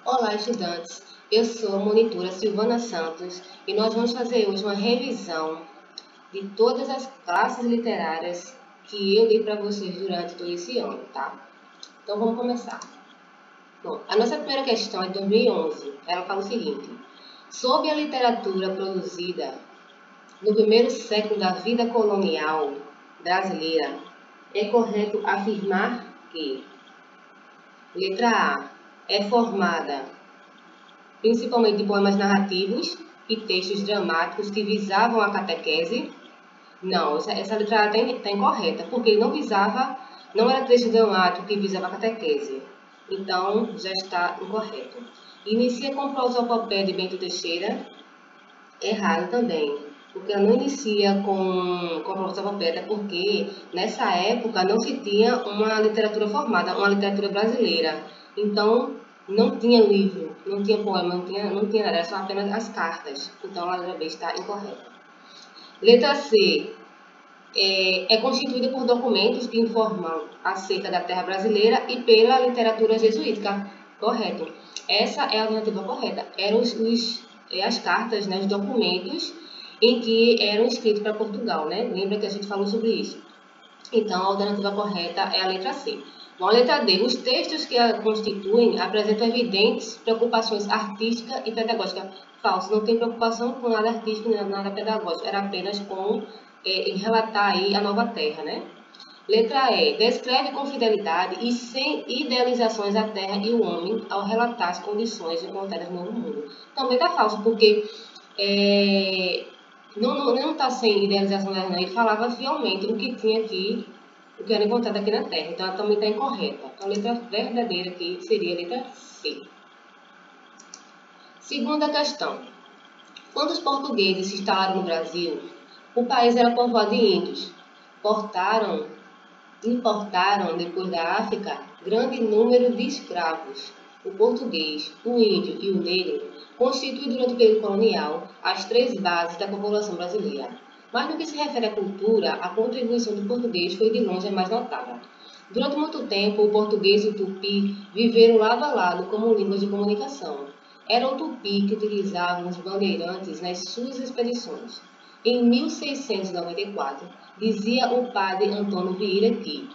Olá, estudantes! Eu sou a monitora Silvana Santos e nós vamos fazer hoje uma revisão de todas as classes literárias que eu dei para vocês durante todo esse ano, tá? Então vamos começar. Bom, a nossa primeira questão é de 2011. Ela fala o seguinte: sob a literatura produzida no primeiro século da vida colonial brasileira, é correto afirmar que, letra A, é formada principalmente de poemas narrativos e textos dramáticos que visavam a catequese? Não, essa letra está incorreta, porque não era texto dramático que visava a catequese. Então, já está incorreto. Inicia com prosopopéia de Bento Teixeira? Errado também, porque ela não inicia com prosopopéia, porque nessa época não se tinha uma literatura formada, uma literatura brasileira. Então, não tinha livro, não tinha poema, não tinha nada, era só apenas as cartas. Então, a letra B está incorreta. Letra C. É constituída por documentos que informam acerca da terra brasileira e pela literatura jesuítica. Correto. Essa é a alternativa correta. Eram as cartas, né, os documentos em que eram escritos para Portugal, né? Lembra que a gente falou sobre isso? Então, a alternativa correta é a letra C. Bom, a letra D. Os textos que a constituem apresentam evidentes preocupações artísticas e pedagógicas. Falso, não tem preocupação com nada artístico nem nada pedagógico, era apenas com em relatar aí a nova terra, né? Letra E. Descreve com fidelidade e sem idealizações a terra e o homem ao relatar as condições encontradas no novo mundo. Também está falso, porque não está sem idealização da terra, ele falava fielmente o que tinha aqui, o que era encontrado aqui na terra. Então, ela também está incorreta. Então, a letra verdadeira aqui seria a letra C. Segunda questão. Quando os portugueses se instalaram no Brasil, o país era povoado de índios. Importaram, depois da África, grande número de escravos. O português, o índio e o negro constituem, durante o período colonial, as três bases da população brasileira. Mas no que se refere à cultura, a contribuição do português foi de longe a mais notável. Durante muito tempo, o português e o tupi viveram lado a lado como línguas de comunicação. Era o tupi que utilizavam os bandeirantes nas suas expedições. Em 1694, dizia o padre Antônio Vieira que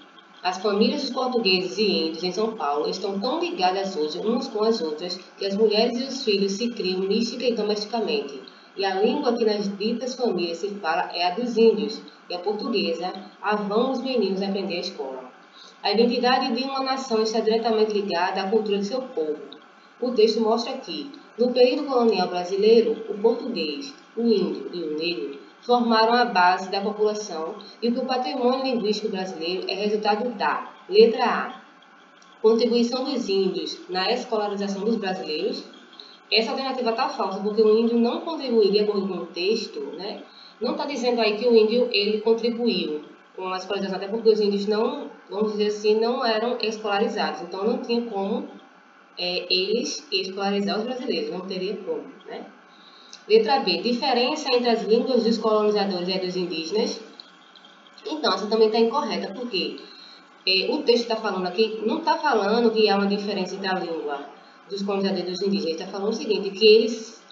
as famílias dos portugueses e índios em São Paulo estão tão ligadas hoje umas com as outras que as mulheres e os filhos se criam mística e domesticamente. E a língua que nas ditas famílias se fala é a dos índios, e a portuguesa, a vão os meninos aprender a escola. A identidade de uma nação está diretamente ligada à cultura de seu povo. O texto mostra que, no período colonial brasileiro, o português, o índio e o negro formaram a base da população e que o patrimônio linguístico brasileiro é resultado da letra A. Contribuição dos índios na escolarização dos brasileiros. Essa alternativa está falsa, porque o índio não contribuiu, de acordo com o texto, né? Não está dizendo aí que o índio ele contribuiu com a escolarização, até porque os índios não, vamos dizer assim, não eram escolarizados. Então não tinha como eles escolarizar os brasileiros, não teria como, né? Letra B. Diferença entre as línguas dos colonizadores e dos indígenas. Então, essa também está incorreta, porque o texto está falando aqui, não está falando que há uma diferença entre a língua dos colonizadores e dos indígenas. Ele está falando o seguinte, que eles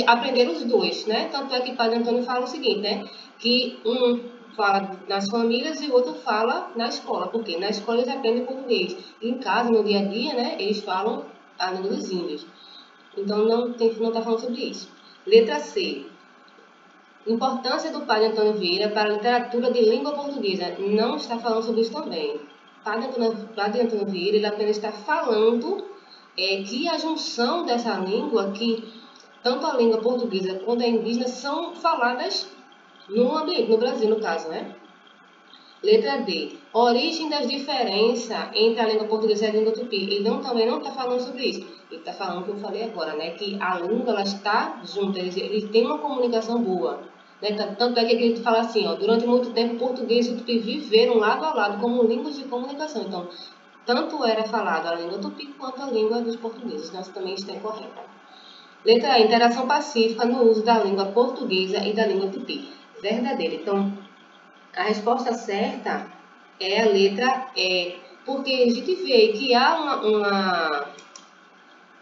aprenderam os dois, né? Tanto é que o padre Antônio fala o seguinte, né? Que um fala nas famílias e o outro fala na escola, porque na escola eles aprendem português. E em casa, no dia a dia, né? Eles falam a língua dos índios. Então, não está falando sobre isso. Letra C. Importância do padre Antônio Vieira para a literatura de língua portuguesa. Não está falando sobre isso também. Padre Antônio Vieira ele apenas está falando que a junção dessa língua, que tanto a língua portuguesa quanto a indígena são faladas no ambiente, no Brasil, no caso, né? Letra D. Origem das diferenças entre a língua portuguesa e a língua tupi. Ele também não está falando sobre isso. Ele está falando o que eu falei agora, né? Que a língua ela está junta, eles têm uma comunicação boa. Né? Tanto é que ele fala assim, ó, durante muito tempo o português e o tupi viveram lado a lado como línguas de comunicação. Então, tanto era falado a língua tupi quanto a língua dos portugueses. Então, isso também está incorreta. Letra A. Interação pacífica no uso da língua portuguesa e da língua tupi. Verdadeiro. Então, a resposta certa é a letra E, porque a gente vê que há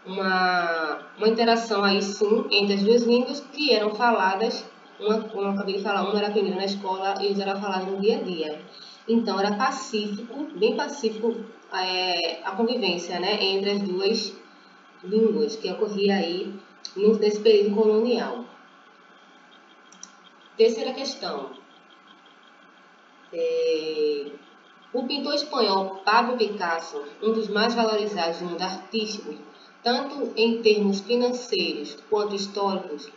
uma interação aí sim entre as duas línguas que eram faladas, como eu acabei de falar, uma era aprendida na escola e outra era falada no dia a dia. Então era pacífico, bem pacífico a convivência, né, entre as duas línguas que ocorria aí nesse período colonial. Terceira questão. O pintor espanhol Pablo Picasso, um dos mais valorizados no mundo artístico, tanto em termos financeiros quanto históricos,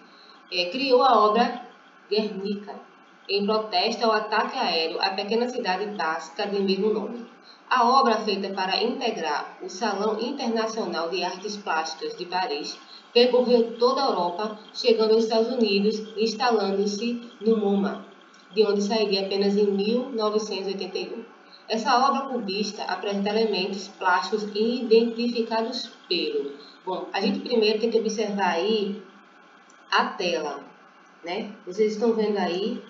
criou a obra Guernica, em protesto ao ataque aéreo à pequena cidade basca de mesmo nome. A obra, feita para integrar o Salão Internacional de Artes Plásticas de Paris, percorreu toda a Europa, chegando aos Estados Unidos e instalando-se no MoMA, de onde sairia apenas em 1981. Essa obra cubista apresenta elementos plásticos identificados pelo... Bom, a gente primeiro tem que observar aí a tela, né? Vocês estão vendo aí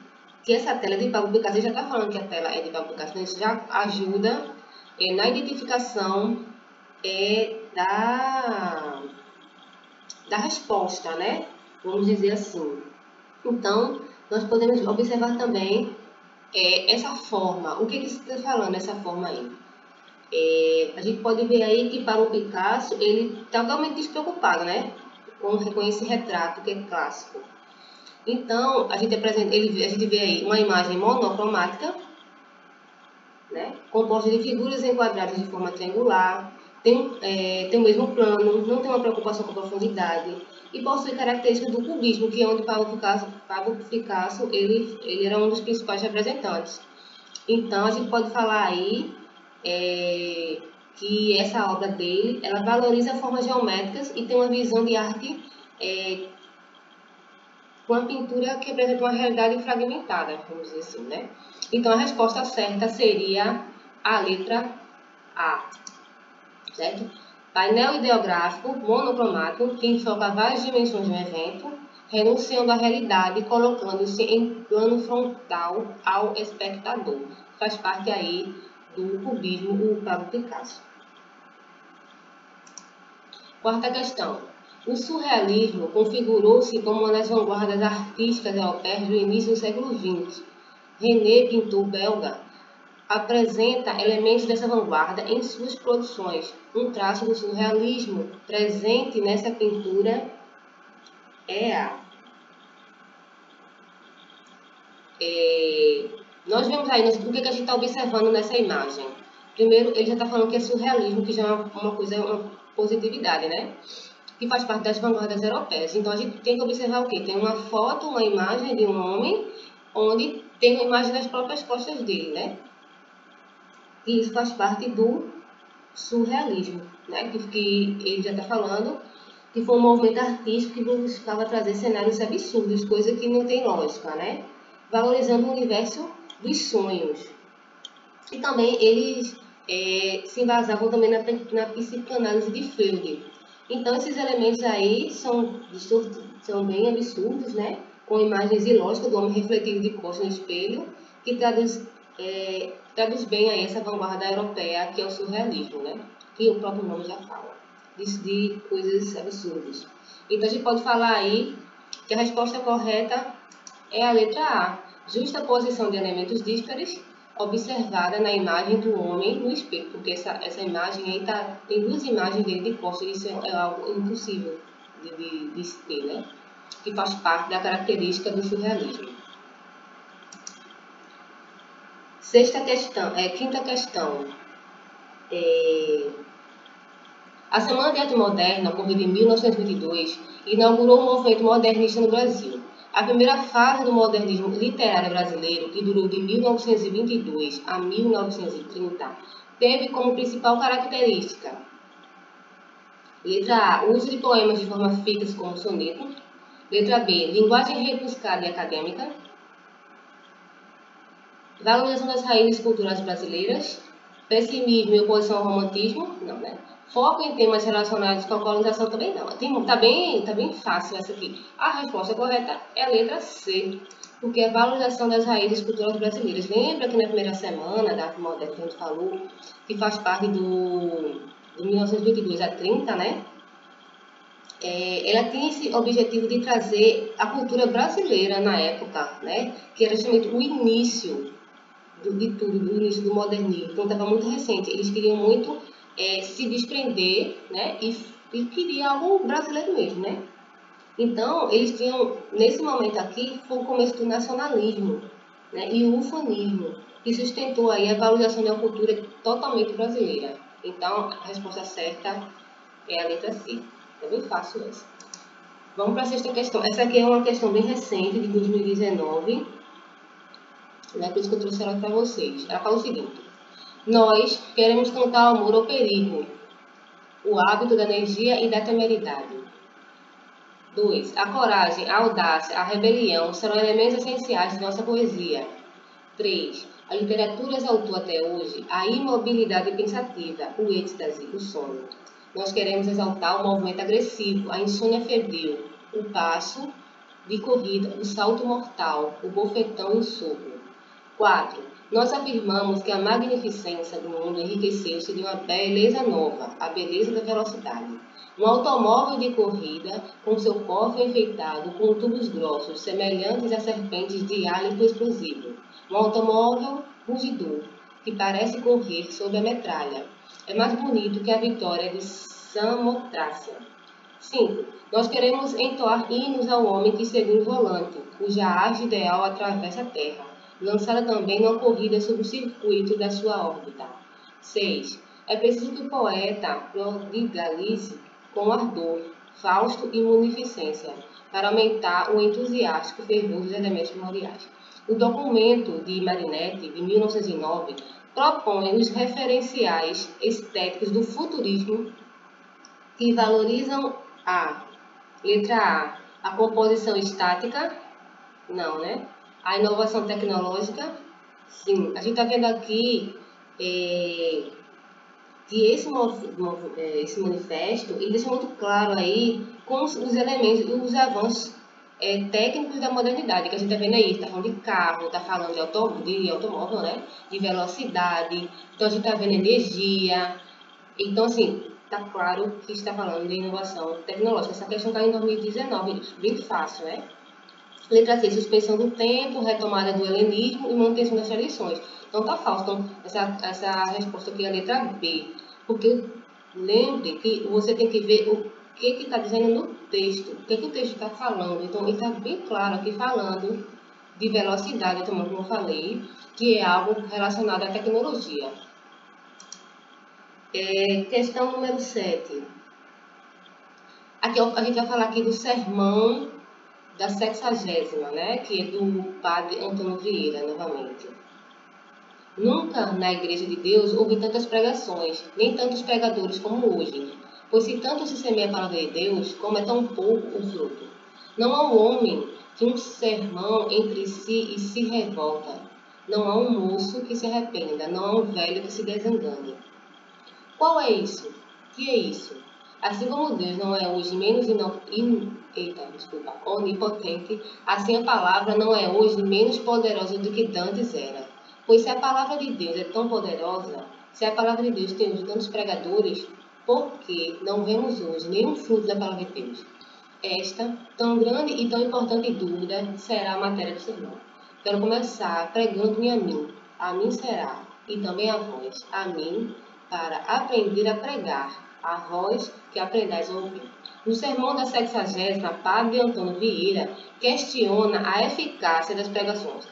que essa tela é de Pablo Picasso. Já está falando que a tela é de Pablo Picasso, então isso já ajuda na identificação da resposta, né? Vamos dizer assim. Então, nós podemos observar também essa forma. O que está falando essa forma aí? A gente pode ver aí que Pablo Picasso, ele está totalmente despreocupado, né? Com esse retrato que é clássico. Então, a gente vê aí uma imagem monocromática, né? Composta de figuras enquadradas de forma triangular, tem o mesmo plano, não tem uma preocupação com profundidade e possui características do cubismo, que é onde Pablo Picasso ele era um dos principais representantes. Então, a gente pode falar aí que essa obra dele, ela valoriza formas geométricas e tem uma visão de arte com a pintura que apresenta uma realidade fragmentada, vamos dizer assim, né? Então, a resposta certa seria a letra A, certo? Painel ideográfico monocromático que enfoca várias dimensões de um evento, renunciando à realidade, colocando-se em plano frontal ao espectador. Faz parte aí do cubismo, o Pablo Picasso. Quarta questão. O surrealismo configurou-se como uma das vanguardas artísticas europeias do início do século XX. René, pintor belga, apresenta elementos dessa vanguarda em suas produções. Um traço do surrealismo presente nessa pintura nós vemos aí o que a gente está observando nessa imagem. Primeiro, ele já está falando que é surrealismo, que já é uma positividade, né? Que faz parte das vanguardas europeias. Então, a gente tem que observar o quê? Tem uma foto, uma imagem de um homem, onde tem uma imagem das próprias costas dele, né? E isso faz parte do surrealismo, né? Que ele já está falando que foi um movimento artístico que buscava trazer cenários absurdos, coisa que não tem lógica, né? Valorizando o universo dos sonhos. E também eles se embasavam também na psicanálise de Freud. Então, esses elementos aí são bem absurdos, né? Com imagens ilógicas do homem refletido de costas no espelho, que traduz bem aí essa vanguarda europeia, que é o surrealismo, né? Que o próprio nome já fala, de coisas absurdas. Então, a gente pode falar aí que a resposta correta é a letra A, justa posição de elementos díspares observada na imagem do homem no espelho, porque essa imagem aí tem duas imagens dele de costas, isso é algo impossível de se ter, né? Que faz parte da característica do surrealismo. Quinta questão. A Semana de Arte Moderna, ocorrida em 1922, inaugurou o movimento modernista no Brasil. A primeira fase do modernismo literário brasileiro, que durou de 1922 a 1930, teve como principal característica: letra A, uso de poemas de forma fixa como soneto. Letra B, linguagem rebuscada e acadêmica. Valorização das raízes culturais brasileiras. Pessimismo e oposição ao romantismo. Não, né? Foco em temas relacionados com a colonização também não. Tá bem fácil essa aqui. A resposta correta é a letra C, porque é a valorização das raízes culturais brasileiras. Lembra que na primeira semana da arte moderna que a gente falou, que faz parte do 1922 a 30, né? ela tinha esse objetivo de trazer a cultura brasileira na época, né? Que era justamente o início de tudo, do início do modernismo. Então estava muito recente. Eles queriam muito se desprender, né? E queria algo brasileiro mesmo, né? Então eles tinham, nesse momento aqui, foi o começo do nacionalismo, né? E o ufanismo, que sustentou aí a valorização de uma cultura totalmente brasileira. Então a resposta certa é a letra C. É bem fácil essa. Vamos para a sexta questão. Essa aqui é uma questão bem recente, de 2019. Né? Por isso que eu trouxe ela para vocês. Ela fala o seguinte: nós queremos cantar o amor ao perigo, o hábito da energia e da temeridade. 2. A coragem, a audácia, a rebelião serão elementos essenciais de nossa poesia. 3. A literatura exaltou até hoje a imobilidade pensativa, o êxtase, o sono. Nós queremos exaltar o movimento agressivo, a insônia febril, o passo de corrida, o salto mortal, o bofetão e o soco. 4. Nós afirmamos que a magnificência do mundo enriqueceu-se de uma beleza nova, a beleza da velocidade. Um automóvel de corrida com seu cofre enfeitado com tubos grossos, semelhantes a serpentes de hálito explosivo. Um automóvel rugidor, que parece correr sob a metralha. É mais bonito que a vitória de Samotrácia. 5. Nós queremos entoar hinos ao homem que segura o volante, cuja arte ideal atravessa a Terra, lançada também numa corrida sobre o circuito da sua órbita. 6. É preciso que o poeta prodigalize com ardor, fausto e munificência, para aumentar o entusiástico fervor dos elementos primordiais. O documento de Marinetti, de 1909, propõe os referenciais estéticos do futurismo que valorizam letra A composição estática, não, né? A inovação tecnológica, sim. A gente está vendo aqui que esse manifesto, ele deixa muito claro aí com os elementos e os avanços técnicos da modernidade, que a gente está vendo aí, está falando de carro, está falando de automóvel, né? De velocidade, então a gente está vendo energia, então assim, está claro que está falando de inovação tecnológica. Essa questão está em 2019, bem fácil, né? Letra C, suspensão do tempo, retomada do helenismo e manutenção das tradições. Então está falso. Então, essa resposta aqui é a letra B. Porque lembre que você tem que ver o que está dizendo no texto. O que o texto está falando. Então, ele está bem claro aqui falando de velocidade, como eu falei, que é algo relacionado à tecnologia. Questão número 7. Aqui a gente vai falar aqui do sermão da 60ª, né, que é do padre Antônio Vieira, novamente. Nunca na Igreja de Deus houve tantas pregações, nem tantos pregadores como hoje, pois se tanto se semeia a palavra de Deus, como é tão pouco o fruto. Não há um homem que um sermão entre si e se revolta. Não há um moço que se arrependa, não há um velho que se desengane. Qual é isso? O que é isso? Assim como Deus não é hoje menos onipotente, assim a palavra não é hoje menos poderosa do que dantes era. Pois se a palavra de Deus é tão poderosa, se a palavra de Deus tem hoje tantos pregadores, por que não vemos hoje nenhum fruto da palavra de Deus? Esta, tão grande e tão importante dúvida, será a matéria do sermão. Quero começar pregando-me a mim será, e também a vós, a mim, para aprender a pregar, a vós que aprendais a ouvir. No sermão da 60ª, padre Antônio Vieira questiona a eficácia das pregações.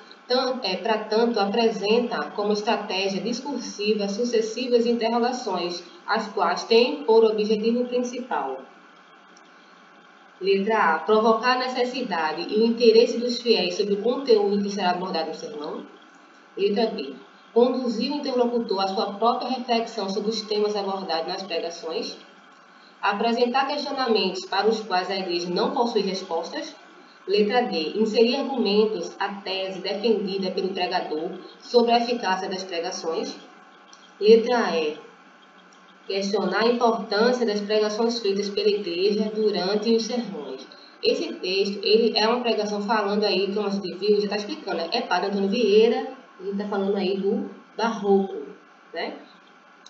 Para tanto, apresenta como estratégia discursiva sucessivas interrogações, as quais têm por objetivo principal: letra A. Provocar a necessidade e o interesse dos fiéis sobre o conteúdo que será abordado no sermão. Letra B. Conduzir o interlocutor à sua própria reflexão sobre os temas abordados nas pregações. Apresentar questionamentos para os quais a Igreja não possui respostas. Letra D. Inserir argumentos à tese defendida pelo pregador sobre a eficácia das pregações. Letra E. Questionar a importância das pregações feitas pela Igreja durante os sermões. Esse texto, ele é uma pregação falando aí, como a gente viu, já está explicando, é padre Antônio Vieira, ele está falando aí do barroco, né?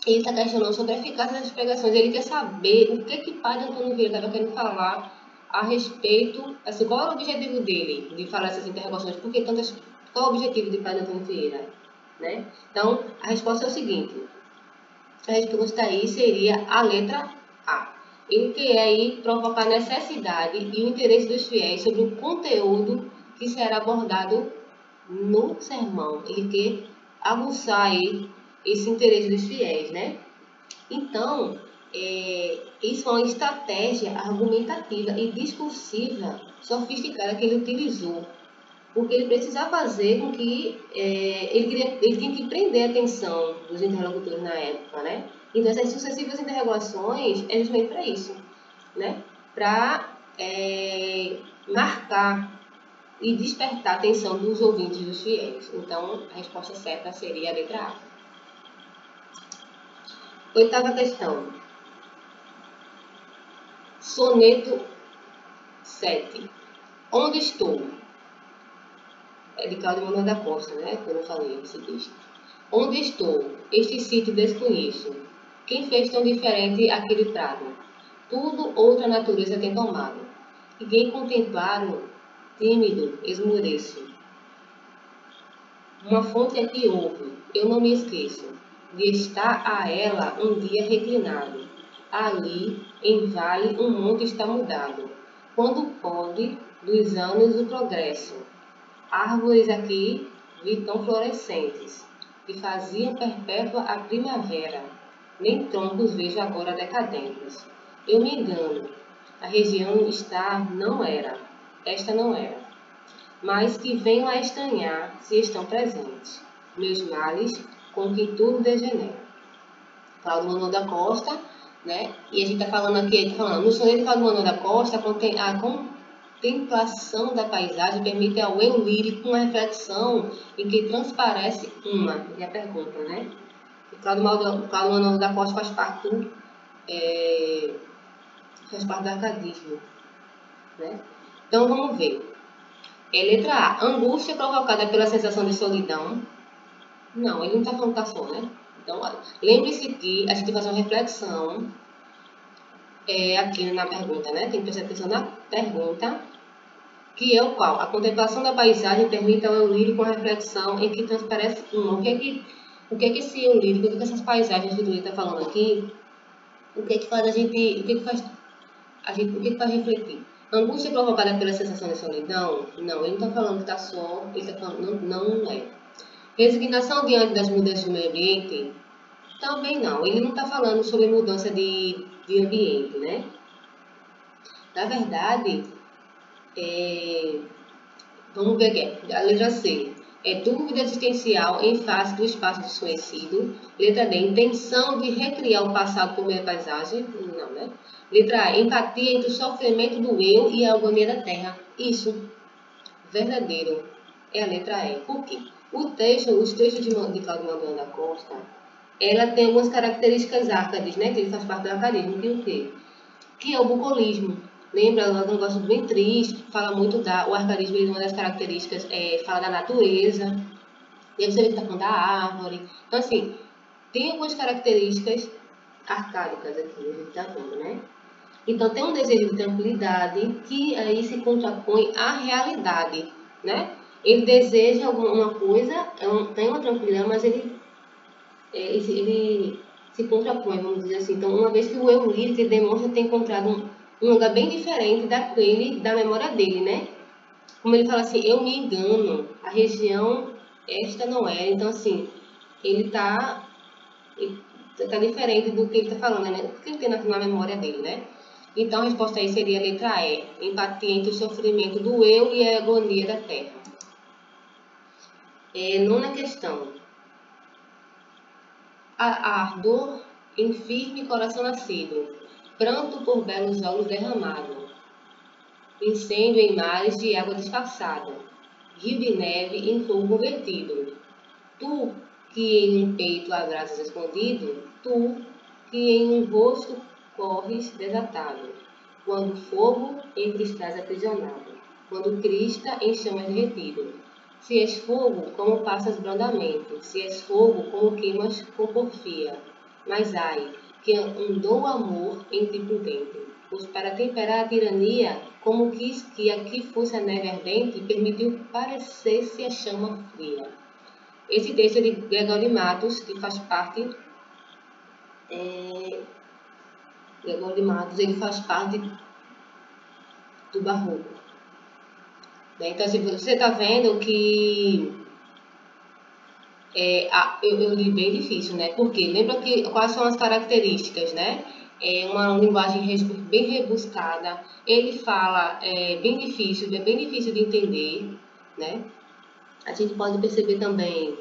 Ele está questionando sobre a eficácia das pregações. Ele quer saber o que Padre Antônio Vieira estava querendo falar a respeito, assim, qual era o objetivo dele de falar essas interrogações, porque tantas, qual é o objetivo de Padre Antônio Vieira, né? Então, a resposta é o seguinte, a resposta aí seria a letra A. Ele quer aí provocar a necessidade e o interesse dos fiéis sobre o conteúdo que será abordado no sermão. Ele quer aguçar aí esse interesse dos fiéis, né? Então, isso é uma estratégia argumentativa e discursiva sofisticada que ele utilizou, porque ele precisava fazer com que ele tinha que prender a atenção dos interlocutores na época, né? Então, essas sucessivas interrogações é justamente para isso, né? Para marcar e despertar a atenção dos ouvintes dos fiéis. Então, a resposta certa seria a letra A. Oitava questão. Soneto 7. Onde estou? É de Cláudio Manuel da Costa, né? Como eu falei esse texto. Onde estou? Este sítio desconheço. Quem fez tão diferente aquele prado? Tudo outra natureza tem tomado. E quem contemplá-lo, tímido, esmoreço. Uma fonte aqui houve, eu não me esqueço, de estar a ela um dia reclinado. Ali, em vale, um monte está mudado. Quando pode, dos anos o progresso. Árvores aqui vi tão florescentes, que faziam perpétua a primavera. Nem troncos vejo agora decadentes. Eu me engano, a região não era, esta não era. Mas que venham a estranhar se estão presentes. Meus males, com que tudo degenera. Cláudio Manuel da Costa, né? E a gente está falando aqui, no soneto de Cláudio Manuel da Costa, a contemplação da paisagem permite ao eu lírico uma reflexão em que transparece é a pergunta, né? E Cláudio Manuel da Costa faz parte do arcadismo, né? Então vamos ver. Letra A. Angústia provocada pela sensação de solidão. Não, ele não está falando que está só, né? Então, lembre-se que a gente vai fazer uma reflexão aqui na pergunta, né? Tem que prestar atenção na pergunta, que é o qual? A contemplação da paisagem permite ao eu lírico uma reflexão em que transparece o que é que esse eu lírico, o que essas paisagens que o Duílio está falando aqui, o que é que faz a gente, o que é que faz refletir? Angústia provocada pela sensação de solidão? Não, ele não está falando que está só, ele está falando, não é. Resignação diante das mudanças do meio ambiente? Também não, ele não está falando sobre mudança de ambiente, né? Na verdade, vamos ver aqui, a letra C. Dúvida existencial em face do espaço desconhecido. Letra D. Intenção de recriar o passado por meio da paisagem. Não, né? Letra A. Empatia entre o sofrimento do eu e a agonia da terra. Isso. Verdadeiro. É a letra E. Por quê? Os textos de Cláudio Manuel da Costa, ela tem algumas características arcades, né? Que ele faz parte do arcadismo. Que é o quê? Que é o bucolismo. Lembra, é um negócio bem triste, fala muito o arcadismo, uma das características fala da natureza, e aí você vê que está falando da árvore. Então, assim, tem algumas características arcádicas aqui, a gente está vendo, né? Então, tem um desejo de tranquilidade que aí se contrapõe à realidade, né? Ele deseja alguma coisa, tem uma tranquilidade, mas ele se contrapõe, vamos dizer assim. Então, uma vez que o eu lírico demonstra ter encontrado um lugar bem diferente da memória dele, né? Como ele fala assim, eu me engano, a região esta não é. Então, assim, ele tá diferente do que ele está falando, né? Do que ele tem na memória dele, né? Então, a resposta aí seria a letra E. Empatia entre o sofrimento do eu e a agonia da terra. Nona questão. A ardor em firme coração nascido, pranto por belos olhos derramado, incêndio em mares de água disfarçada, rio de neve em fogo convertido. Tu que em um peito abraças escondido, tu que em um rosto corres desatado, quando fogo em cristais aprisionado, quando crista em chamas derretido. Se és fogo, como passas brandamente, se és fogo, como queimas com porfia. mas ai, que andou o amor entre prudente, pois para temperar a tirania, como quis que aqui fosse a neve ardente, permitiu parecer-se a chama fria. Esse texto é de Gregório de Matos, que faz parte... Gregório de Matos, ele faz parte do Barroco. Então, assim, você está vendo que eu li bem difícil, né? Porque lembra quais são as características, né? É uma linguagem bem rebuscada. Ele fala bem difícil de entender, né? A gente pode perceber também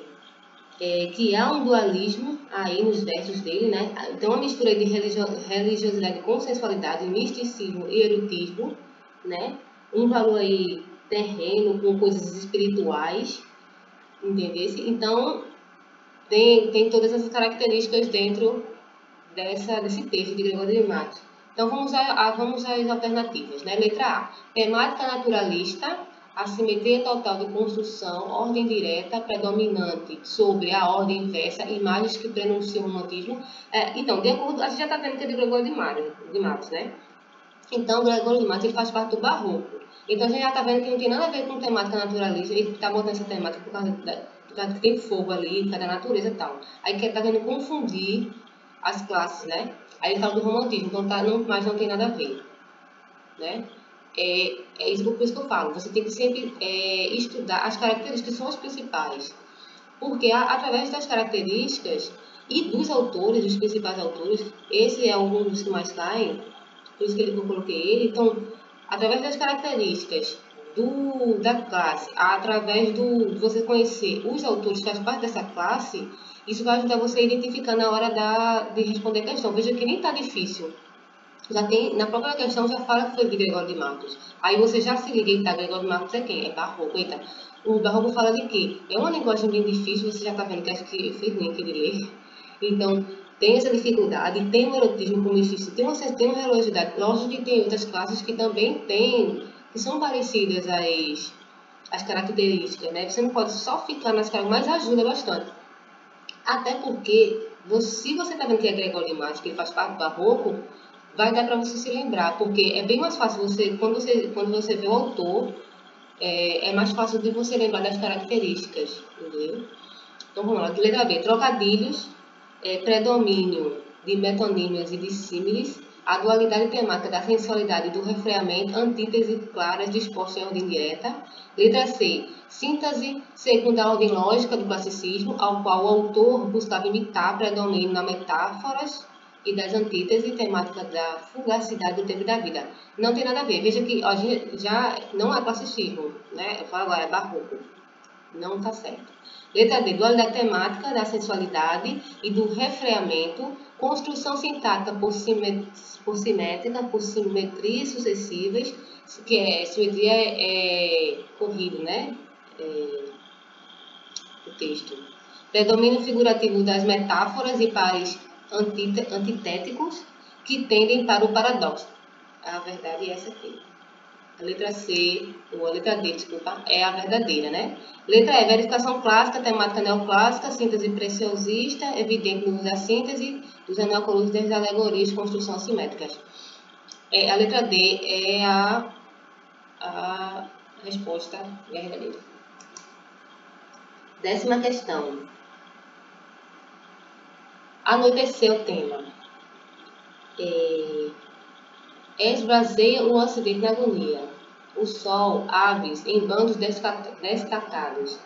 que há um dualismo aí nos versos dele, né? Então, uma mistura de religiosidade com sensualidade, misticismo e erotismo, né? Um valor aí terreno com coisas espirituais, entendesse? Então, tem todas essas características dentro desse texto de Gregório de Matos. Então, vamos às alternativas, né? Letra A, temática naturalista, assimetria total de construção, ordem direta, predominante sobre a ordem inversa, imagens que prenunciam o romantismo. Então, de acordo, a gente já está vendo que é de Gregório de Matos, né? Então, Gregório de Matos ele faz parte do Barroco. Então, a gente já está vendo que não tem nada a ver com temática naturalista. Ele está botando essa temática por causa que tem fogo ali, por causa da natureza e tal. Aí que está querendo confundir as classes, né? Aí ele fala do romantismo, então mas não tem nada a ver, né? É isso por isso que eu falo. Você tem que sempre estudar as características que são as principais. Porque através das características e dos autores, dos principais autores, esse é um dos que mais caem, por isso que eu coloquei ele. Então, através das características da classe, através de você conhecer os autores que fazem parte dessa classe, isso vai ajudar você a identificar na hora de responder a questão. Veja que nem está difícil. Já tem, na própria questão já fala que foi de Gregório de Matos. Aí você já se liga, tá? Gregório de Matos é quem? É Barroco. Eita, o Barroco fala de quê? É uma linguagem bem difícil, você já está vendo que acho que eu fiz ruim aqui de ler. Então, tem essa dificuldade, tem o erotismo como difícil, tem uma religiosidade. Lógico que tem outras classes que também tem, que são parecidas às características, né? Você não pode só ficar nas características, mas ajuda bastante. Até porque, se você está vendo que é Gregório de Matos, que ele faz parte do Barroco, vai dar para você se lembrar, porque é bem mais fácil quando você vê o autor, é mais fácil de você lembrar das características, entendeu? Então vamos lá, letra B, trocadilhos, predomínio de metonímias e de símiles, a dualidade temática da sensualidade e do refreamento, antítese claras dispostas em ordem direta. Letra C, síntese segundo a ordem lógica do classicismo, ao qual o autor buscava imitar predomínio nas metáforas e das antíteses temática da fugacidade do tempo e da vida. Não tem nada a ver. Veja que já não é classicismo, né? Eu falo agora, é barroco. Não está certo. Letra D, dualidade temática da sensualidade e do refreamento, construção sintática por simétrica, por simetrias sucessivas, que simetria corrido, né? O texto. Predomínio figurativo das metáforas e pares antitéticos que tendem para o paradoxo. A verdade é essa aqui. A letra C, ou a letra D, desculpa, é a verdadeira, né? Letra E, verificação clássica, temática neoclássica, síntese preciosista, evidente no uso da síntese, dos neocolusos das alegorias de construção assimétricas. A letra D é a resposta verdadeira. 10ª questão. Anoitecer o tema. Esbraseia o ocidente na agonia. O sol, aves em bandos destacados,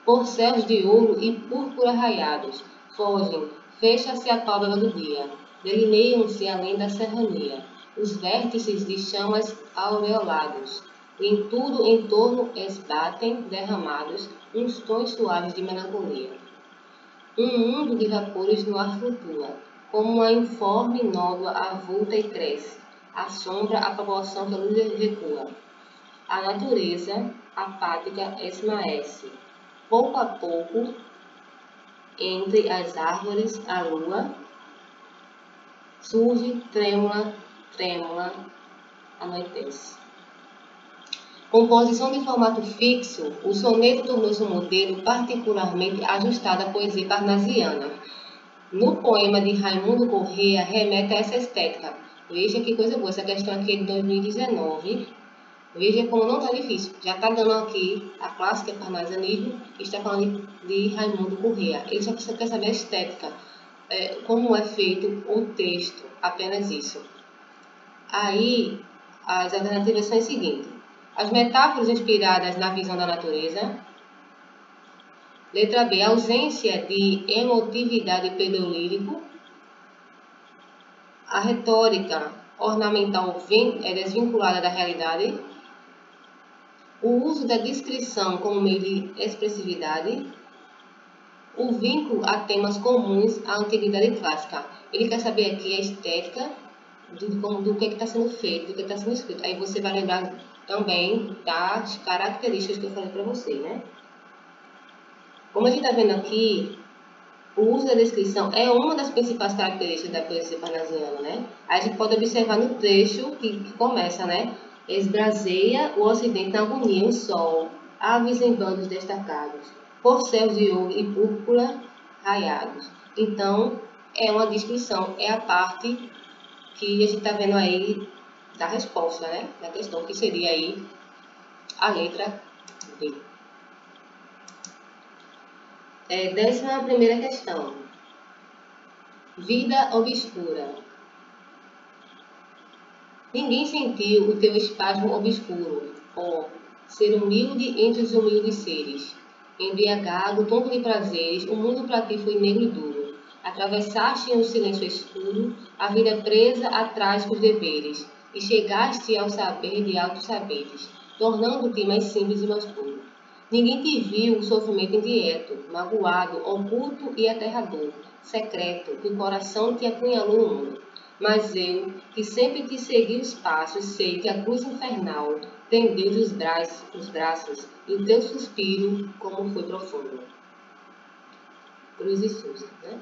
por céus de ouro e púrpura raiados, fogem, fecha-se a pálvora do dia, delineiam-se além da serrania, os vértices de chamas aureolados, e em tudo em torno esbatem, derramados, uns tons suaves de melancolia. Um mundo de vapores no ar flutua, como uma informe nódoa avulta e cresce, a sombra à proporção que a luz recua. A natureza apática esmaece. Pouco a pouco, entre as árvores, a lua surge trêmula, trêmula, anoitece. Composição de formato fixo, o soneto tornou-se um modelo particularmente ajustado à poesia parnasiana. no poema de Raimundo Corrêa, remete a essa estética. Veja que coisa boa, essa questão aqui é de 2019. Veja como não está difícil. Já está dando aqui a clássica parnasianismo, que está falando de Raimundo Corrêa. Ele só quer saber a estética, como é feito o texto, apenas isso. Aí, as alternativas são as seguintes. As metáforas inspiradas na visão da natureza. Letra B, ausência de emotividade pelo lírico. A retórica ornamental é desvinculada da realidade. O uso da descrição como meio de expressividade. O vínculo a temas comuns à antiguidade clássica. Ele quer saber aqui a estética do que está sendo feito, do que está sendo escrito. Aí você vai lembrar também das características que eu falei para você, né? Como a gente está vendo aqui, o uso da descrição é uma das principais características da poesia parnasiana, né? Aí a gente pode observar no trecho que começa, né? Esbraseia o ocidente na agonia, o sol, aves em bandos destacados, corcéus de ouro e púrpura raiados. Então, é uma descrição, é a parte que a gente está vendo aí da resposta, né? Da questão, que seria aí a letra B. 11ª questão. Vida obscura. Ninguém sentiu o teu espasmo obscuro, ó, ser humilde entre os humildes seres. Embriagado, tonto de prazeres, o mundo para ti foi negro e duro. Atravessaste em um silêncio escuro a vida presa a trágicos deveres, e chegaste ao saber de altos saberes, tornando-te mais simples e mais puro. Ninguém te viu o sofrimento indireto, magoado, oculto e aterrador, secreto, que o coração te apunhalou no mundo. Mas eu, que sempre te segui os passos, sei que a cruz infernal tendeu-lhe os braços, e o teu suspiro, como foi profundo. Cruz e Souza, né?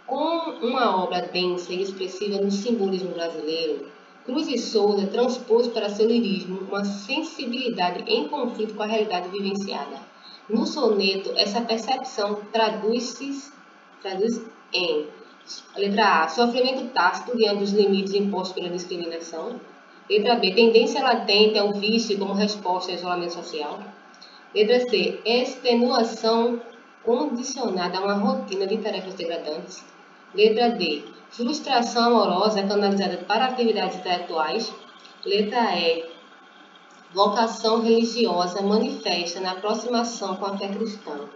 Com uma obra densa e expressiva no simbolismo brasileiro, Cruz e Souza transpôs para seu lirismo uma sensibilidade em conflito com a realidade vivenciada. No soneto, essa percepção traduz em letra A, sofrimento tácito diante dos limites impostos pela discriminação. Letra B, tendência latente ao vício como resposta ao isolamento social. Letra C, extenuação condicionada a uma rotina de tarefas degradantes. Letra D, frustração amorosa canalizada para atividades intelectuais. Letra E, vocação religiosa manifesta na aproximação com a fé cristã.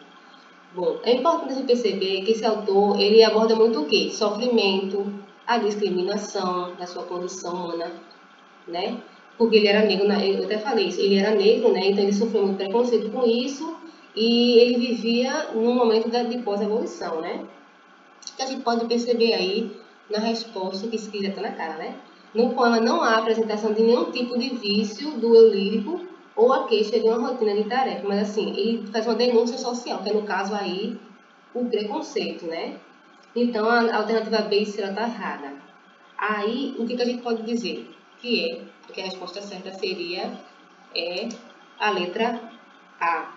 Bom, é importante a gente perceber que esse autor, ele aborda muito o quê? Sofrimento, a discriminação da sua condição humana, né? Porque ele era negro, eu até falei isso, ele era negro, né? Então ele sofreu muito preconceito com isso e ele vivia num momento de pós-abolição, né? Que a gente pode perceber aí na resposta, que já está na cara, né? No poema não há apresentação de nenhum tipo de vício do eu lírico ou a queixa de uma rotina de tarefa, mas assim, ele faz uma denúncia social, que é no caso aí o preconceito, né? Então a alternativa B e C está errada. Aí, o que a gente pode dizer? Que a resposta certa seria a letra A,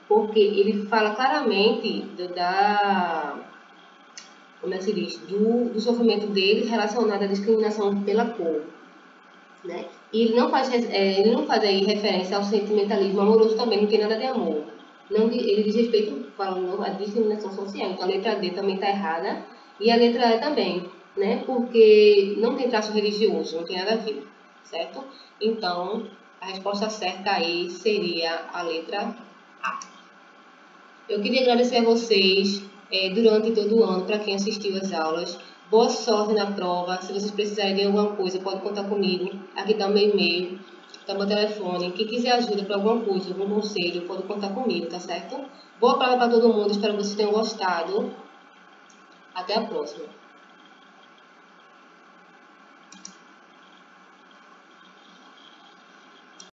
porque ele fala claramente como é que se diz, do sofrimento dele relacionado à discriminação pela cor, né? E ele não faz aí referência ao sentimentalismo amoroso também, não tem nada de amor. Não, ele diz respeito, falando à discriminação social. Então a letra D também está errada e a letra E também, né? Porque não tem traço religioso, não tem nada a ver, certo? Então a resposta certa aí seria a letra A. Eu queria agradecer a vocês durante todo o ano, para quem assistiu às aulas. Boa sorte na prova. Se vocês precisarem de alguma coisa, pode contar comigo. Aqui está o meu e-mail, está o meu telefone. Quem quiser ajuda para alguma coisa, algum conselho, pode contar comigo, tá certo? Boa prova para todo mundo. Espero que vocês tenham gostado. Até a próxima.